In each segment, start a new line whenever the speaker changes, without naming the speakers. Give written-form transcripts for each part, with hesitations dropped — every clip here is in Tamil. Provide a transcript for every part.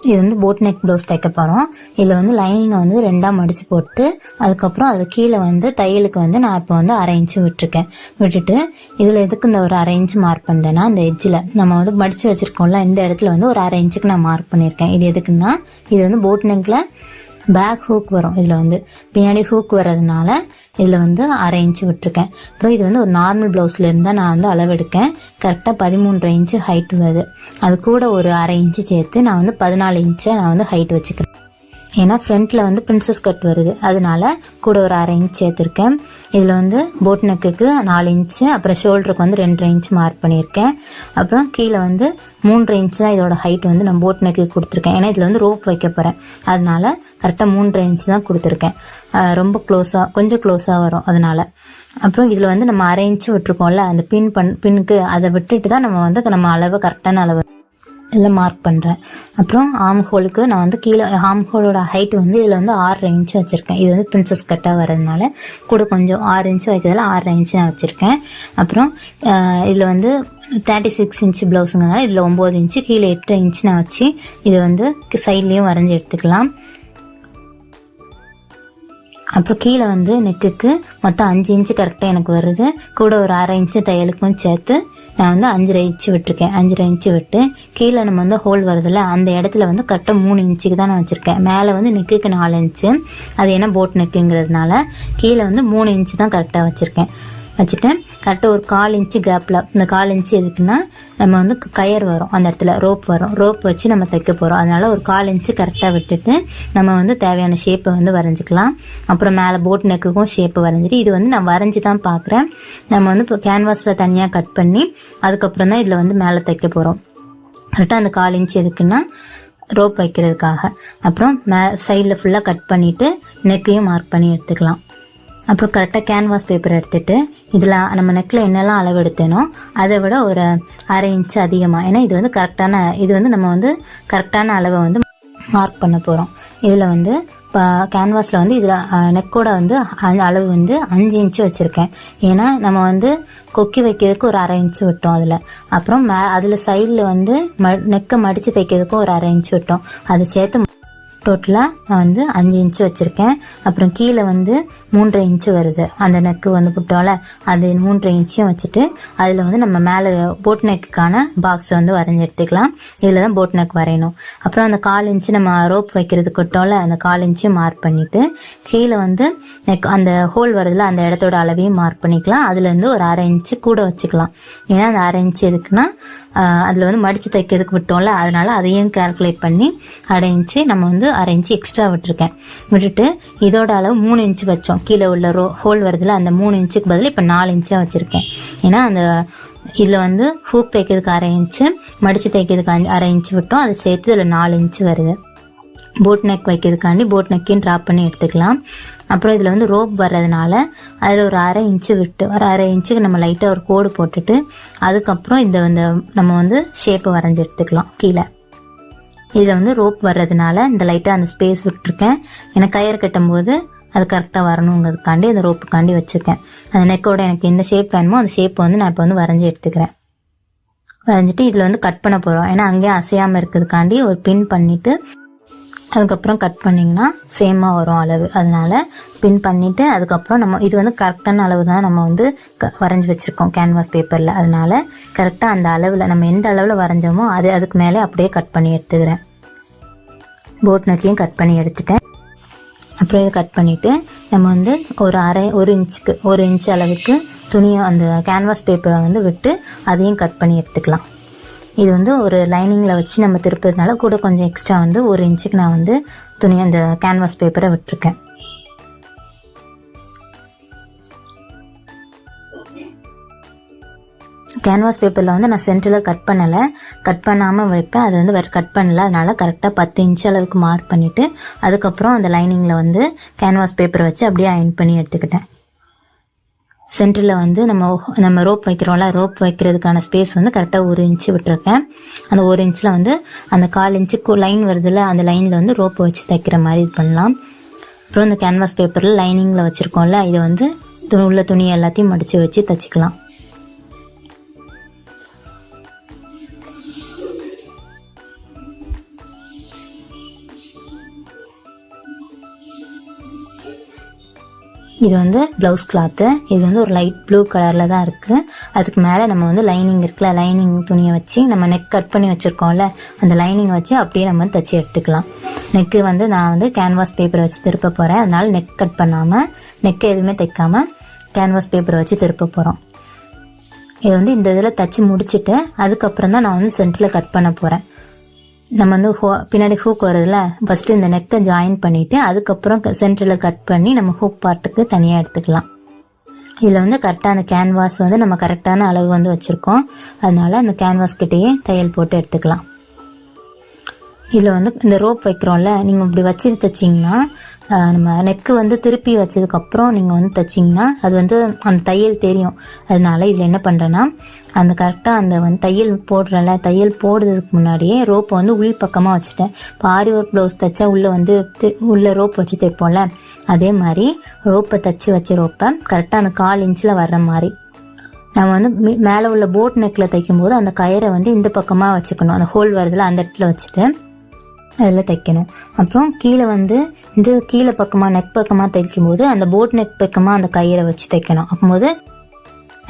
இது வந்து போட் நெக் ப்ளவுஸ் தைக்க போகிறோம். இதில் வந்து லைனிங்கை வந்து 2ஆக மடித்து போட்டு அதுக்கப்புறம் அது கீழே வந்து தையலுக்கு வந்து நான் இப்போ வந்து 1/2 இன்ச்சு விட்டுருக்கேன். விட்டுட்டு இதில் எதுக்கு இந்த ஒரு 1/2 இன்ச்சு மார்க் பண்ணுறேன்னா, அந்த எட்ஜில் நம்ம வந்து மடித்து வச்சுருக்கோம்ல, இந்த இடத்துல வந்து ஒரு 1/2 இன்ச்சுக்கு நான் மார்க் பண்ணியிருக்கேன். இது எதுக்குன்னா, இது வந்து போட் நெக்கில் பேக் ஹூக் வரும். இதில் வந்து பின்னாடி ஹூக் வர்றதுனால இதில் வந்து 1/2 இன்ச்சு விட்டுருக்கேன். அப்புறம் இது வந்து ஒரு நார்மல் ப்ளவுஸில் இருந்தால் நான் வந்து அளவெடுக்கேன். கரெக்டாக 13.5 இன்ச்சு ஹைட் வருது. அது கூட ஒரு 1/2 இன்ச்சு சேர்த்து நான் வந்து 14 இன்ச்சை நான் வந்து ஹைட் வச்சுக்கிறேன். ஏன்னா ஃப்ரண்ட்டில் வந்து பிரின்சஸ் கட் வருது, அதனால கூட ஒரு 1/2 இன்ச் சேர்த்துருக்கேன். இதில் வந்து போட் நெக்குக்கு 4 இன்ச்சு, அப்புறம் ஷோல்டருக்கு வந்து 2.5 இன்ச்சு மார்க் பண்ணியிருக்கேன். அப்புறம் கீழே வந்து 3.5 இன்ச்சு தான் இதோட ஹைட் வந்து நான் போட் நெக்குக்கு கொடுத்துருக்கேன். ஏன்னா இதில் வந்து ரோப் வைக்க போகிறேன், அதனால கரெக்டாக 3.5 இன்ச்சு தான் கொடுத்துருக்கேன். ரொம்ப கொஞ்சம் க்ளோஸாக வரும் அதனால. அப்புறம் இதில் வந்து நம்ம 1/2 இன்ச்சு விட்டுருக்கோம்ல, அந்த பின்னுக்கு அதை விட்டுட்டு தான் நம்ம அளவு கரெக்டான அளவு இதில் மார்க் பண்ணுறேன். அப்புறம் ஆம் ஹோலுக்கு நான் வந்து கீழே ஆம் ஹோலோட ஹைட் வந்து இதில் வந்து 6.5 இன்ச்சு வச்சுருக்கேன். இது வந்து பிரின்சஸ் கட்டாக வரதுனால கூட கொஞ்சம் 6 இன்ச்சு வைக்கிறதுல 6.5 இன்ச்சு நான் வச்சுருக்கேன். அப்புறம் இதில் வந்து 36 இன்ச்சு ப்ளவுஸுங்கிறதுனால இதில் 9 இன்ச்சு, கீழே 8 இன்ச்சு நான் வச்சு இது வந்து சைட்லேயும் வரைஞ்சி எடுத்துக்கலாம். அப்புறம் கீழே வந்து நெக்குக்கு மொத்தம் 5 இன்ச்சு கரெக்டாக எனக்கு வருது. கூட ஒரு 1/2 இன்ச்சு தையலுக்கும் சேர்த்து நான் வந்து 5.5 இன்ச்சு விட்டுருக்கேன். 5.5 இன்ச்சு விட்டு கீழே நம்ம வந்து ஹோல் வருதுல்ல, அந்த இடத்துல வந்து கரெக்டாக 3 இன்ச்சுக்கு தான் நான் வச்சுருக்கேன். மேலே வந்து நெக்குக்கு 4 இன்ச்சு, அது ஏன்னா போட் நெக்குங்கிறதுனால கீழே வந்து 3 இன்ச்சு தான் கரெக்டாக வச்சுட்டேன். கரெக்டாக ஒரு 1/4 இன்ச்சு கேப்பில், இந்த 1/4 இன்ச்சு எதுக்குன்னா நம்ம வந்து கயர் வரும், அந்த இடத்துல ரோப் வச்சு நம்ம தைக்க போகிறோம். அதனால ஒரு 1/4 இன்ச்சு கரெக்டாக விட்டுட்டு நம்ம வந்து தேவையான ஷேப்பை வந்து வரைஞ்சிக்கலாம். அப்புறம் மேலே போட் நெக்குக்கும் ஷேப்பு வரைஞ்சிட்டு, இது வந்து நான் வரைஞ்சி தான் பார்க்குறேன். நம்ம வந்து இப்போ கேன்வாஸில் தனியாக கட் பண்ணி அதுக்கப்புறம் தான் இதில் வந்து மேலே தைக்க போகிறோம். கரெக்டாக அந்த 1/4 இன்ச்சு எதுக்குன்னா ரோப் வைக்கிறதுக்காக. அப்புறம் சைடில் ஃபுல்லாக கட் பண்ணிவிட்டு நெக்கையும் மார்க் பண்ணி எடுத்துக்கலாம். அப்புறம் கரெக்டாக கேன்வாஸ் பேப்பர் எடுத்துகிட்டு இதில் நம்ம நெக்கில் என்னெல்லாம் அளவு எடுத்தேனோ அதை விட ஒரு 1/2 இன்ச்சு அதிகமாக, ஏன்னா இது வந்து நம்ம வந்து கரெக்டான அளவை வந்து மார்க் பண்ண போகிறோம். இதில் வந்து இப்போ கேன்வாஸில் வந்து இதில் நெக்கோட வந்து அளவு வந்து 5 இன்ச்சு வச்சுருக்கேன். ஏன்னா நம்ம வந்து கொக்கி வைக்கிறதுக்கு ஒரு 1/2 இன்ச்சு விட்டோம் அதில். அப்புறம் அதில் சைடில் வந்து நெக்கை மடித்து தைக்கிறதுக்கும் ஒரு 1/2 இன்ச்சு விட்டோம். அதை சேர்த்து டோட்டலாக நான் வந்து 5 இன்ச்சு வச்சுருக்கேன். அப்புறம் கீழே வந்து 3.5 இன்ச்சு வருது, அந்த நெக்கு வந்து புட்டோம்ல, அது 3.5 இன்ச்சையும் வச்சுட்டு அதில் வந்து நம்ம மேலே போட் நெக்குக்கான பாக்ஸ் வந்து வரைஞ்சி எடுத்துக்கலாம். இதில் தான் போட் நெக் வரையணும். அப்புறம் அந்த 1/4 இன்ச்சு நம்ம ரோப் வைக்கிறது கொட்டோம்ல, அந்த 1/4 இன்ச்சையும் மார்க் பண்ணிவிட்டு கீழே வந்து நெக் அந்த ஹோல் வருதுல, அந்த இடத்தோட அளவையும் மார்க் பண்ணிக்கலாம். அதுலேருந்து ஒரு 1/2 இன்ச்சு கூட வச்சுக்கலாம். ஏன்னா அந்த 1/2 இன்ச்சு எதுக்குன்னா அதில் வந்து மடித்து தைக்கிறதுக்கு விட்டோம்ல, அதனால அதையும் கால்குலேட் பண்ணி 1/2 இன்ச்சு நம்ம வந்து 1/2 இன்ச்சு எக்ஸ்ட்ரா விட்டுட்டு இதோட அளவு 3 இன்ச்சு வச்சோம். கீழே உள்ள ஹோல் வருதுல, அந்த 3 இன்ச்சுக்கு பதில் இப்போ 4 இன்ச்சாக வச்சுருக்கேன். ஏன்னா அந்த இதில் வந்து ஹூக் தைக்கிறதுக்கு 1/2 இன்ச்சு, மடித்து தைக்கிறதுக்கு 1/2 இன்ச்சு விட்டோம். அதை சேர்த்து இதில் 4 இன்ச்சு வருது. போட் நெக் வைக்கிறதுக்காண்டி போட் நெக்கையும் ட்ராப் பண்ணி எடுத்துக்கலாம். அப்புறம் இதில் வந்து ரோப் வர்றதுனால அதில் ஒரு 1/2 இன்ச்சு விட்டு ஒரு 1/2 இன்ச்சுக்கு நம்ம லைட்டாக ஒரு கோடு போட்டுட்டு அதுக்கப்புறம் இந்த நம்ம வந்து ஷேப்பை வரைஞ்சி எடுத்துக்கலாம். கீழே இதில் வந்து ரோப் வர்றதுனால இந்த லைட்டாக அந்த ஸ்பேஸ் விட்டுருக்கேன். ஏன்னா கயிறு கட்டும்போது அது கரெக்டாக வரணுங்கிறதுக்காண்டி அந்த ரோப்புக்காண்டி வச்சுருக்கேன். அந்த நெக்கோட எனக்கு என்ன ஷேப் வேணுமோ அந்த ஷேப்பை வந்து நான் இப்போ வந்து வரைஞ்சி எடுத்துக்கிறேன். வரைஞ்சிட்டு இதில் வந்து கட் பண்ண போகிறோம். ஏன்னா அங்கேயே அசையாமல் இருக்கிறதுக்காண்டி ஒரு பின் பண்ணிவிட்டு அதுக்கப்புறம் கட் பண்ணிங்கன்னா சேமாக வரும் அளவு. அதனால பின் பண்ணிவிட்டு அதுக்கப்புறம் நம்ம இது வந்து கரெக்டான அளவு தான் நம்ம வந்து வரைஞ்சி வச்சுருக்கோம் கேன்வாஸ் பேப்பரில். அதனால கரெக்டாக அந்த அளவில் நம்ம எந்த அளவில் வரைஞ்சோமோ அதுக்கு மேலே அப்படியே கட் பண்ணி எடுத்துக்கிறேன். போட் நெக்கையும் கட் பண்ணி எடுத்துட்டேன். அப்புறம் இதை கட் பண்ணிவிட்டு நம்ம வந்து ஒரு இன்ச்சு அளவுக்கு துணியை அந்த கேன்வாஸ் பேப்பரை வந்து விட்டு அதையும் கட் பண்ணி எடுத்துக்கலாம். இது வந்து ஒரு லைனிங்கில் வச்சு நம்ம திருப்பதுனால கூட கொஞ்சம் எக்ஸ்ட்ரா வந்து 1 இன்ச்சுக்கு நான் வந்து துணியை அந்த கேன்வாஸ் பேப்பரை விட்டுருக்கேன். கேன்வாஸ் பேப்பரில் வந்து நான் சென்டரில் கட் பண்ணாமல் வைப்பேன். அது வந்து கட் பண்ணல, அதனால கரெக்டாக 10 இன்ச்சு அளவுக்கு மார்க் பண்ணிவிட்டு அதுக்கப்புறம் அந்த லைனிங்கில் வந்து கேன்வாஸ் பேப்பரை வச்சு அப்படியே அயன் பண்ணி எடுத்துக்கிட்டேன். சென்டரில் வந்து நம்ம ரோப் வைக்கிறோம்ல, ரோப் வைக்கிறதுக்கான ஸ்பேஸ் வந்து கரெக்டாக 1 இன்ச்சு விட்டுருக்கேன். அந்த 1 இன்ச்சில் வந்து அந்த 1/4 இன்ச்சுக்கு லைன் வருதுல்ல, அந்த லைனில் வந்து ரோப்பை வச்சு தைக்கிற மாதிரி இது பண்ணலாம். அப்புறம் இந்த கேன்வாஸ் பேப்பரில் லைனிங்கில் வச்சுருக்கோம்ல, இதை வந்து உள்ள துணி எல்லாத்தையும் மடித்து வச்சு தைச்சிக்கலாம். இது வந்து ப்ளவுஸ் கிளாத்து. இது வந்து ஒரு லைட் ப்ளூ கலரில் தான் இருக்குது. அதுக்கு மேலே நம்ம வந்து லைனிங் இருக்குல்ல, லைனிங் துணியை வச்சு நம்ம நெக் கட் பண்ணி வச்சுருக்கோம்ல, அந்த லைனிங்கை வச்சு அப்படியே நம்ம தைச்சி எடுத்துக்கலாம். நெக்கு வந்து நான் வந்து கேன்வாஸ் பேப்பரை வச்சு திருப்ப போகிறேன். அதனால் நெக் கட் பண்ணாமல், நெக்கு எதுவுமே தைக்காமல் கேன்வாஸ் பேப்பரை வச்சு திருப்ப போகிறோம். இது வந்து இந்த இதில் தைச்சி முடிச்சுட்டு அதுக்கப்புறம் தான் நான் வந்து சென்டரில் கட் பண்ண போகிறேன். நம்ம வந்து பின்னாடி ஹூக் வருதுல, ஃபஸ்ட்டு இந்த நெக்கை ஜாயின் பண்ணிவிட்டு அதுக்கப்புறம் சென்டரில் கட் பண்ணி நம்ம ஹூக் பார்ட்டுக்கு தனியாக எடுத்துக்கலாம். இதில் வந்து கரெக்டாக அந்த கேன்வாஸ் வந்து நம்ம கரெக்டான அளவு வந்து வச்சுருக்கோம். அதனால அந்த கேன்வாஸ் கிட்டேயே தையல் போட்டு எடுத்துக்கலாம். இதில் வந்து இந்த ரோப் வைக்கிறோம்ல, நீங்கள் இப்படி வச்சுட்டு தைச்சிங்கன்னா நம்ம நெக்கு வந்து திருப்பி வச்சதுக்கப்புறம் நீங்கள் வந்து தைச்சிங்கன்னா அது வந்து அந்த தையல் தெரியும். அதனால இதில் என்ன பண்ணுறேன்னா, அந்த கரெக்டாக அந்த வந்து தையல் போடுறல, தையல் போடுறதுக்கு முன்னாடியே ரோப்பை வந்து உள் பக்கமாக வச்சுட்டேன். இப்போ ஆரி ஒர்க் ப்ளவுஸ் தைச்சா உள்ளே வந்து உள்ளே ரோப் வச்சு தைப்போம்ல, அதே மாதிரி ரோப்பை தைச்சி வச்ச ரோப்பை கரெக்டாக அந்த 1/4 இன்ச்சில் வர்ற மாதிரி நம்ம வந்து மேலே உள்ள போட் நெக்கில் தைக்கும்போது அந்த கயிறை வந்து இந்த பக்கமாக வச்சுக்கணும். அந்த ஹோல் வருதுல அந்த இடத்துல வச்சுட்டு அதில் தைக்கணும். அப்புறம் கீழே வந்து இந்த கீழே பக்கமாக நெக் பக்கமாக தைக்கும் போது அந்த போட் நெக் பக்கமாக அந்த கயிறை வச்சு தைக்கணும். அப்போது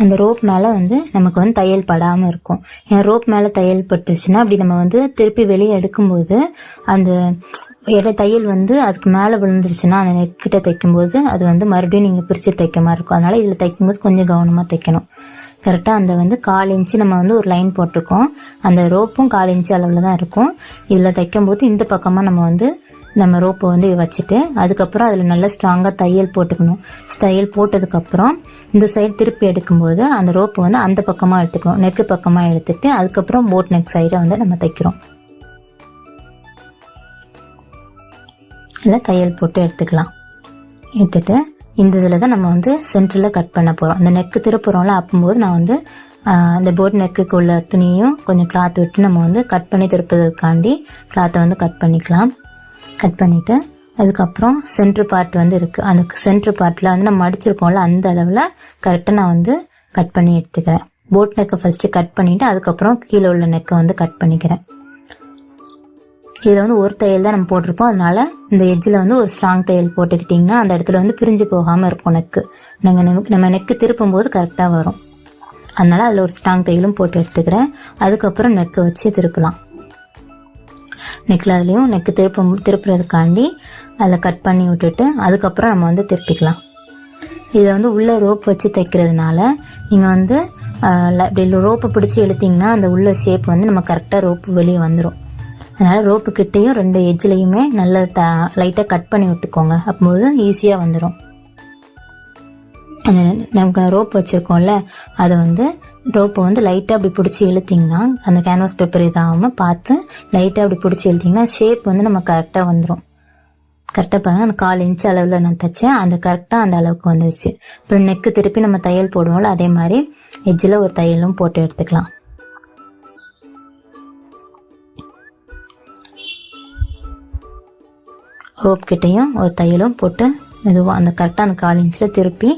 அந்த ரோப் மேலே வந்து நமக்கு வந்து தையல் படாமல் இருக்கும். ஏன்னா ரோப் மேலே தையல் பட்டுருச்சுன்னா அப்படி நம்ம வந்து திருப்பி வெளியே எடுக்கும்போது அந்த தையல் வந்து அதுக்கு மேலே விழுந்துருச்சுன்னா அந்த நெக்கிட்ட தைக்கும்போது அது வந்து மறுபடியும் நீங்கள் பிரித்து தைக்க மாதிரி இருக்கும். அதனால் இதில் தைக்கும்போது கொஞ்சம் கவனமாக தைக்கணும். கரெக்டாக அந்த வந்து 1/4 இன்ச்சு நம்ம வந்து ஒரு லைன் போட்டிருக்கோம். அந்த ரோப்பும் 1/4 இன்ச்சு அளவில் தான் இருக்கும். இதில் தைக்கும்போது இந்த பக்கமாக நம்ம ரோப்பை வந்து வச்சுட்டு அதுக்கப்புறம் அதில் நல்லா ஸ்ட்ராங்காக தையல் போட்டுக்கணும். தையல் போட்டதுக்கப்புறம் இந்த சைடு திருப்பி எடுக்கும்போது அந்த ரோப்பை வந்து அந்த பக்கமாக எடுத்துக்கணும். நெக்கு பக்கமாக எடுத்துட்டு அதுக்கப்புறம் போட் நெக் சைடை வந்து நம்ம தைக்கிறோம். இல்லை தையல் போட்டு எடுத்துக்கலாம். எடுத்துட்டு இந்த இதில் தான் நம்ம வந்து சென்டரில் கட் பண்ண போகிறோம். அந்த நெக்கு திருப்புறோம்ல, அப்போது நான் வந்து அந்த போட் நெக்குக்கு உள்ள துணியும் கொஞ்சம் கிளாத் விட்டு நம்ம வந்து கட் பண்ணி திருப்பதற்காண்டி கிளாத்தை வந்து கட் பண்ணிக்கலாம். கட் பண்ணிவிட்டு அதுக்கப்புறம் சென்ட்ரு பார்ட் வந்து இருக்குது. அந்த சென்ட்ரு பார்ட்டில் வந்து நம்ம அடிச்சிருக்கோம்ல, அந்த அளவில் கரெக்டாக நான் வந்து கட் பண்ணி எடுத்துக்கிறேன். போட் நெக்கை ஃபஸ்ட்டு கட் பண்ணிவிட்டு அதுக்கப்புறம் கீழே உள்ள நெக்கை வந்து கட் பண்ணிக்கிறேன். இதில் வந்து ஒரு தையல் தான் நம்ம போட்டிருப்போம். அதனால இந்த எட்ஜில் வந்து ஒரு ஸ்ட்ராங் தையல் போட்டுக்கிட்டிங்கன்னா அந்த இடத்துல வந்து பிரிஞ்சு போகாமல் இருக்கும் நெக்கு. நம்ம நெக்கு திருப்பும் போது கரெக்டாக வரும். அதனால் அதில் ஒரு ஸ்ட்ராங் தையலும் போட்டு எடுத்துக்கிறேன். அதுக்கப்புறம் நெக்கை வச்சு திருப்பலாம். நெக்கில் அதுலேயும் நெக்கு திருப்புறதுக்காண்டி அதில் கட் பண்ணி விட்டுட்டு அதுக்கப்புறம் நம்ம வந்து திருப்பிக்கலாம். இதை வந்து உள்ளே ரோப் வச்சு தைக்கிறதுனால நீங்கள் வந்து இப்படி ரோப்பை பிடிச்சி இழுத்திங்கன்னா அந்த உள்ள ஷேப் வந்து நம்ம கரெக்டாக ரோப்பு வெளியே வந்துடும். அதனால் ரோப்பு கிட்டேயும் 2 எட்ஜ்லேயுமே நல்லா லைட்டாக கட் பண்ணி விட்டுக்கோங்க. அப்போது ஈஸியாக வந்துடும். அந்த நமக்கு ரோப் வச்சுருக்கோம்ல, அதை வந்து ரோப்பை வந்து லைட்டாக அப்படி பிடிச்சி இழுத்திங்கன்னா அந்த கேன்வாஸ் பேப்பர் இதாகாமல் பார்த்து லைட்டாக அப்படி பிடிச்சி இழுத்திங்கன்னா ஷேப் வந்து நம்ம கரெக்டாக வந்துடும். கரெக்டாக பாருங்கள், அந்த 1/4 இன்ச்சு அளவில் நான் தைச்சேன். அந்த கரெக்டாக அந்த அளவுக்கு வந்துடுச்சு. அப்புறம் நெக்கு திருப்பி நம்ம தையல் போடுவோம்ல, அதே மாதிரி எட்ஜில் ஒரு தையலும் போட்டு எடுத்துக்கலாம். ரோப் கிட்டையும் ஒரு தையலும் போட்டு மெதுவாக அந்த கரெக்டாக அந்த 1/4 இன்ச்சில் திருப்பி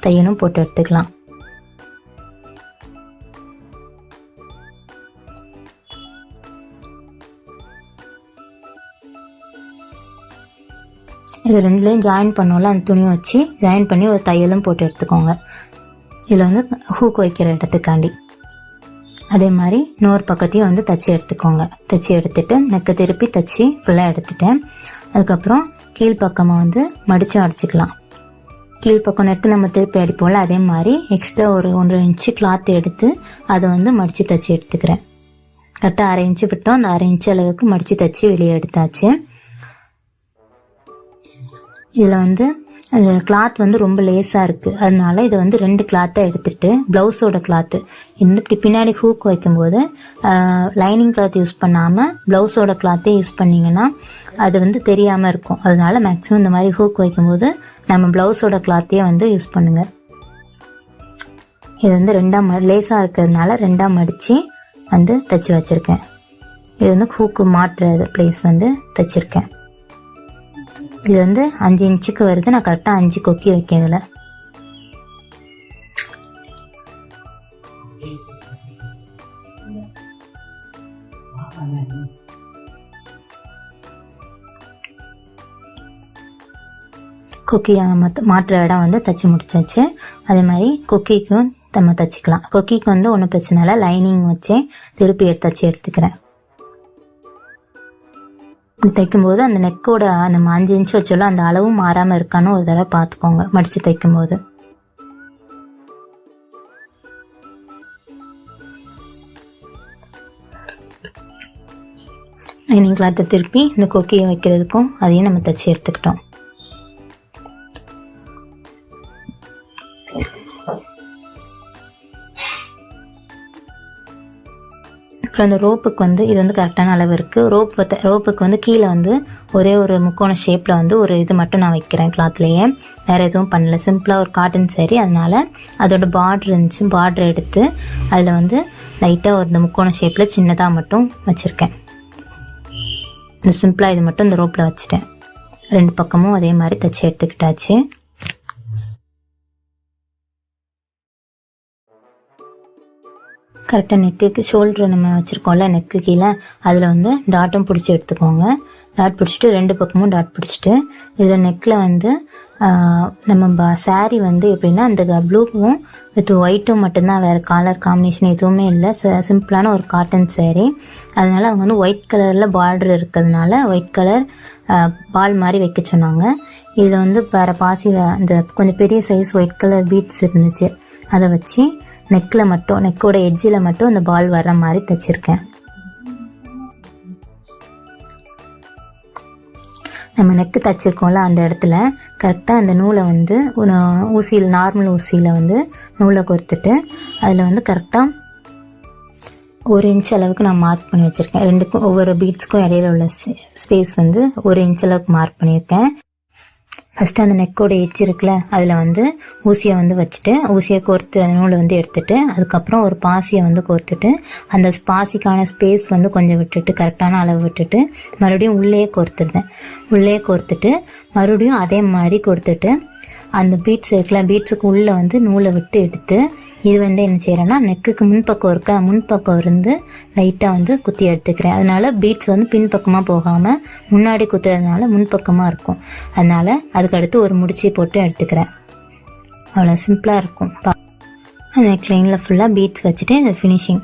தையலும் போட்டு எடுத்துக்கலாம். இது ரெண்டுலேயும் ஜாயின் பண்ணோம்ல, அந்த துணியை வச்சு ஜாயின் பண்ணி ஒரு தையலும் போட்டு எடுத்துக்கோங்க. இதில் வந்து ஹூக் வைக்கிற இடத்துக்காண்டி அதே மாதிரி இன்னொரு பக்கத்தையும் வந்து தைச்சி எடுத்துக்கோங்க. தைச்சி எடுத்துட்டு நெக்கை திருப்பி தைச்சி ஃபுல்லாக எடுத்துட்டேன். அதுக்கப்புறம் கீழ்ப்பக்கமாக வந்து மடிச்சும் அடிச்சுக்கலாம். கீழ்ப்பக்கம் நெக்கு நம்ம திருப்பி அடிப்போம்ல, அதே மாதிரி எக்ஸ்ட்ரா ஒரு 1.5 இன்ச்சு கிளாத் எடுத்து அதை வந்து மடித்து தைச்சி எடுத்துக்கிறேன். கரெக்டாக 1/2 இன்ச்சு விட்டோம். அந்த 1/2 இன்ச்சு அளவுக்கு மடித்து தைச்சி வெளியே எடுத்தாச்சு. இதில் வந்து அந்த கிளாத் வந்து ரொம்ப லேஸாக இருக்குது. அதனால இதை வந்து 2 கிளாத்தை எடுத்துகிட்டு ப்ளவுஸோட கிளாத்து இப்படி பின்னாடி ஹூக் வைக்கும்போது லைனிங் கிளாத் யூஸ் பண்ணாமல் ப்ளவுஸோட கிளாத்தே யூஸ் பண்ணிங்கன்னா அது வந்து தெரியாமல் இருக்கும். அதனால மேக்ஸிமம் இந்த மாதிரி ஹூக் வைக்கும்போது நம்ம ப்ளவுஸோட கிளாத்தையே வந்து யூஸ் பண்ணுங்கள். இது வந்து 2ஆக லேஸாக இருக்கிறதுனால 2ஆக மடித்து வந்து தைச்சி வச்சுருக்கேன். இது வந்து ஹூக்கு மாட்டுற பிளேஸ் வந்து தைச்சிருக்கேன். இது வந்து 5 இன்ச்சுக்கு வருது. நான் கரெக்டாக 5 கொக்கி வைக்கேன். இதில் கொக்கி மாட்டுற இடம் வந்து தைச்சி முடிச்சாச்சு. அதே மாதிரி கொக்கிக்கும் நம்ம தைச்சிக்கலாம். கொக்கிக்கு வந்து ஒன்றும் பிரச்சனை இல்லை, லைனிங் வச்சே திருப்பி எடுத்துக்கிறேன். தைக்கும்போது அந்த நெக்கோட நம்ம 5 இன்ச் வச்சோல்ல அந்த அளவும் மாறாமல் இருக்கான்னு ஒரு தடவை பார்த்துக்கோங்க மடித்து தைக்கும்போது. லைனிங் கிளாத்தை திருப்பி இந்த கொக்கியை வைக்கிறதுக்கும் அதையும் நம்ம தைச்சி எடுத்துக்கிட்டோம். அப்புறம் அந்த ரோப்புக்கு வந்து இது வந்து கரெக்டான அளவு இருக்குது. ரோப்புக்கு வந்து கீழே வந்து ஒரே ஒரு முக்கோண ஷேப்பில் வந்து ஒரு இது மட்டும் நான் வைக்கிறேன் கிளாத்லேயே, வேறு எதுவும் பண்ணல. சிம்பிளாக ஒரு காட்டன் சாரி, அதனால் அதோட பார்டர் இருந்துச்சு, பார்டர் எடுத்து அதில் வந்து லைட்டாக ஒரு இந்த முக்கோண ஷேப்பில் சின்னதாக மட்டும் வச்சுருக்கேன். இந்த சிம்பிளாக இது மட்டும் இந்த ரோப்பில் வச்சுட்டேன். 2 பக்கமும் அதே மாதிரி தைச்சி எடுத்துக்கிட்டாச்சு. கரெக்டாக நெக்குக்கு ஷோல்டர் நம்ம வச்சுருக்கோம்ல நெக்கு கீழே, அதில் வந்து டாட்டும் பிடிச்சி எடுத்துக்கோங்க. டாட் பிடிச்சிட்டு 2 பக்கமும் டாட் பிடிச்சிட்டு இதில் நெக்கில் வந்து நம்ம சாரீ வந்து எப்படின்னா அந்த ப்ளூவும் வித் ஒயிட்டும் மட்டும்தான், வேறு கலர் காம்பினேஷன் எதுவுமே இல்லை. சிம்பிளான ஒரு காட்டன் சாரீ. அதனால் அவங்க வந்து ஒயிட் கலரில் பார்டர் இருக்கிறதுனால ஒயிட் கலர் பால் மாதிரி வைக்க சொன்னாங்க. இதில் வந்து வேறு பாசி அந்த கொஞ்சம் பெரிய சைஸ் ஒயிட் கலர் பீட்ஸ் இருந்துச்சு, அதை வச்சு நெக்கில் மட்டும் நெக்கோட எட்ஜில் மட்டும் அந்த பால் வர்ற மாதிரி தைச்சிருக்கேன். நம்ம நெக்கு தைச்சிருக்கோம்ல அந்த இடத்துல கரெக்டாக அந்த நூலை வந்து ஊசியில் நார்மல் ஊசியில் வந்து நூலை கோர்த்துட்டு அதில் வந்து கரெக்டாக 1 இன்ச் அளவுக்கு நான் மார்க் பண்ணி வச்சுருக்கேன். 2க்கும் ஒவ்வொரு பீட்ஸ்க்கும் இடையில உள்ள ஸ்பேஸ் வந்து 1 இன்ச் அளவுக்கு மார்க் பண்ணியிருக்கேன். ஃபஸ்ட்டு அந்த நெக்கோட எட்ஜ் இருக்குல்ல அதில் வந்து ஊசியை வந்து வச்சுட்டு ஊசியை கோர்த்து அந்த நூலை வந்து எடுத்துட்டு அதுக்கப்புறம் ஒரு பாசியை வந்து கோர்த்துட்டு அந்த பாசிக்கான ஸ்பேஸ் வந்து கொஞ்சம் விட்டுட்டு கரெக்டான அளவு விட்டுட்டு மறுபடியும் உள்ளே கோர்த்துட்டு மறுபடியும் அதே மாதிரி கொடுத்துட்டு அந்த பீட்ஸ் இருக்குல்ல பீட்ஸுக்கு உள்ளே வந்து நூலை விட்டு எடுத்து இது வந்து என்ன செய்கிறேன்னா நெக்குக்கு முன்பக்கம் இருந்து லைட்டாக வந்து குத்தி எடுத்துக்கிறேன். அதனால பீட்ஸ் வந்து பின்பக்கமாக போகாமல் முன்னாடி குத்துறதுனால முன்பக்கமாக இருக்கும். அதனால் அதுக்கடுத்து ஒரு முடிச்சி போட்டு எடுத்துக்கிறேன். அவ்வளோ சிம்பிளாக இருக்கும். நெக் லைனில் ஃபுல்லாக பீட்ஸ் வச்சுட்டு இந்த ஃபினிஷிங்